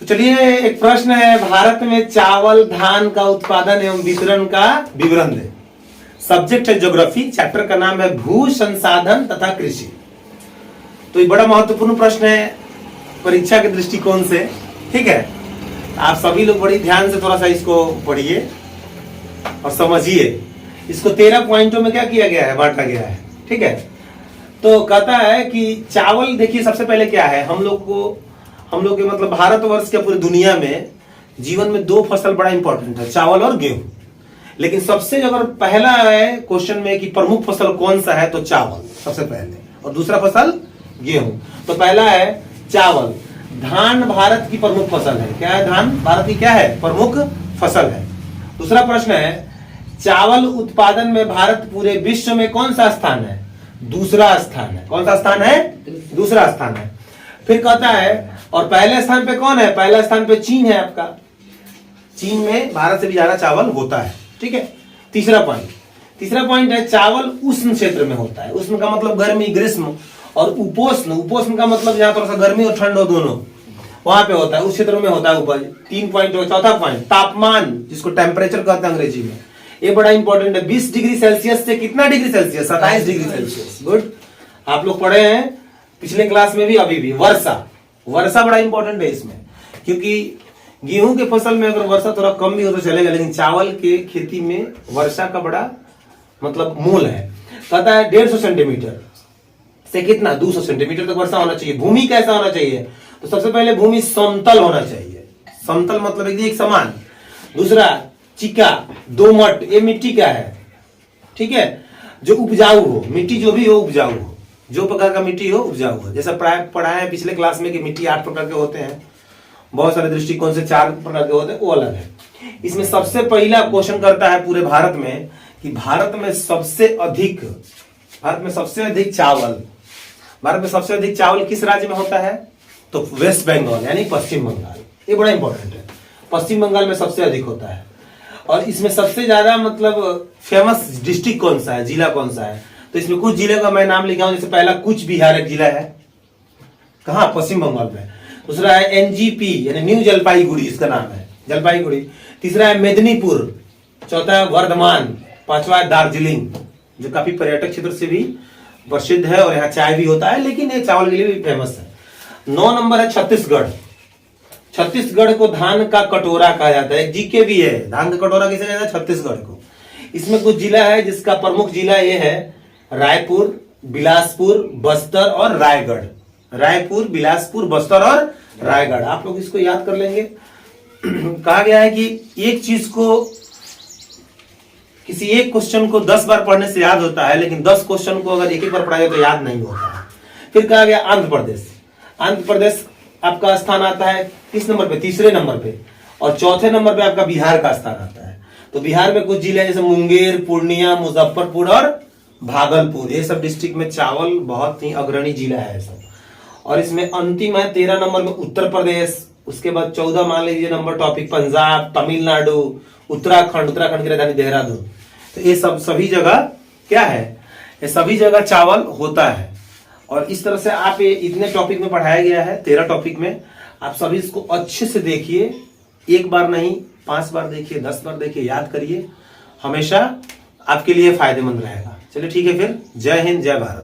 तो चलिए, एक प्रश्न है, भारत में चावल धान का उत्पादन एवं वितरण का विवरण दे। सब्जेक्ट है ज्योग्राफी, चैप्टर का नाम है भू संसाधन तथा कृषि। तो ये बड़ा महत्वपूर्ण प्रश्न है परीक्षा के दृष्टिकोण से, ठीक है। आप सभी लोग बड़ी ध्यान से थोड़ा सा इसको पढ़िए और समझिए। इसको 13 पॉइंटों में क्या किया गया है, बांटा गया है, ठीक है। तो कहता है कि चावल, देखिए सबसे पहले क्या है, हम लोग के मतलब भारतवर्ष के पूरी दुनिया में जीवन में 2 फसल बड़ा इंपॉर्टेंट है, चावल और गेहूं। लेकिन सबसे अगर पहला है क्वेश्चन में कि प्रमुख फसल कौन सा है, तो चावल सबसे पहले, और दूसरा फसल गेहूं। तो पहला है चावल। धान भारत की प्रमुख फसल है। क्या है? धान भारत की क्या है? प्रमुख फसल है। दूसरा प्रश्न है, चावल उत्पादन में भारत पूरे विश्व में कौन सा स्थान है? दूसरा स्थान है। कौन सा स्थान है? दूसरा स्थान है। फिर कहता है, और पहले स्थान पे कौन है? पहला स्थान पे चीन है आपका। चीन में भारत से भी ज्यादा चावल होता है, ठीक है। तीसरा पॉइंट है, चावल उष्ण क्षेत्र में होता है। उष्ण का मतलब गर्मी, ग्रीष्म, और उपोष्ण का मतलब जहां थोड़ा सा गर्मी और ठंड हो, दोनों वहां पे होता है, उस क्षेत्र में होता है उपज। 3 पॉइंट। चौथा पॉइंट, तापमान, जिसको टेम्परेचर कहते हैं अंग्रेजी में, ये बड़ा इंपॉर्टेंट है। 20 डिग्री सेल्सियस से कितना degree Celsius? 27 degree Celsius. Good, आप लोग पढ़े हैं पिछले क्लास में भी, अभी भी। वर्षा बड़ा इंपॉर्टेंट है इसमें, क्योंकि गेहूं के फसल में अगर वर्षा थोड़ा कम भी हो तो चलेगा, लेकिन चावल के खेती में वर्षा का बड़ा मतलब मोल है। कहता है 150 सेंटीमीटर से कितना? 200 सेंटीमीटर तक वर्षा होना चाहिए। भूमि कैसा होना चाहिए? तो सबसे पहले भूमि समतल होना चाहिए। समतल मतलब एक समान। दूसरा, चिका, दोमट, ये मिट्टी क्या है? ठीक है, जो उपजाऊ हो, मिट्टी जो भी हो उपजाऊ हो, जो प्रकार का मिट्टी हो उपजाऊ हो। जैसा पढ़ा है पिछले क्लास में कि मिट्टी 8 प्रकार के होते हैं, बहुत सारे दृष्टिकोण से 4 प्रकार के होते हैं, वो अलग है। इसमें सबसे पहला क्वेश्चन करता है पूरे भारत में कि भारत में सबसे अधिक चावल किस राज्य में होता है? तो वेस्ट बंगाल यानी पश्चिम बंगाल। ये बड़ा इंपॉर्टेंट है, पश्चिम बंगाल में सबसे अधिक होता है। और इसमें सबसे ज्यादा मतलब फेमस डिस्ट्रिक्ट कौन सा है, जिला कौन सा है? तो इसमें कुछ जिले का मैं नाम लिखा हूं, जैसे पहला कूच बिहार एक जिला है, कहां? पश्चिम बंगाल में। दूसरा है एनजीपी यानी न्यू जलपाईगुड़ी, इसका नाम है जलपाईगुड़ी। तीसरा है मेदिनीपुर। चौथा है वर्धमान। पांचवा है दार्जिलिंग, जो काफी पर्यटक क्षेत्र से भी प्रसिद्ध है, और यहाँ चाय भी होता है, लेकिन ये चावल के लिए भी फेमस है। 9 नंबर है छत्तीसगढ़। छत्तीसगढ़ को धान का कटोरा कहा जाता है, एक जीके भी है। धान का कटोरा किसे कहता है? छत्तीसगढ़ को। इसमें कुछ जिला है, जिसका प्रमुख जिला ये है रायपुर, बिलासपुर, बस्तर और रायगढ़। रायपुर, बिलासपुर, बस्तर और रायगढ़। आप लोग इसको याद कर लेंगे। कहा गया है कि एक चीज को, किसी एक क्वेश्चन को 10 बार पढ़ने से याद होता है, लेकिन 10 क्वेश्चन को अगर एक बार पढ़ाएगा तो याद नहीं होता है। फिर कहा गया आंध्र प्रदेश आपका स्थान आता है किस नंबर पे? तीसरे नंबर पे। और चौथे नंबर पे आपका बिहार का स्थान आता है। तो बिहार में कुछ जिले जैसे मुंगेर, पूर्णिया, मुजफ्फरपुर और भागलपुर, ये सब डिस्ट्रिक्ट में चावल बहुत ही अग्रणी जिला है सब। और इसमें अंतिम है 13 नंबर में उत्तर प्रदेश। उसके बाद 14 मान लीजिए नंबर टॉपिक पंजाब, तमिलनाडु, उत्तराखंड की राजधानी देहरादून। तो ये सभी जगह क्या है? ये सभी जगह चावल होता है। और इस तरह से आप ये इतने टॉपिक में पढ़ाया गया है, 13 टॉपिक में। आप सभी इसको अच्छे से देखिए, एक बार नहीं 5 बार देखिए, 10 बार देखिए, याद करिए, हमेशा आपके लिए फायदेमंद रहेगा। चलिए ठीक है, फिर जय हिंद, जय भारत।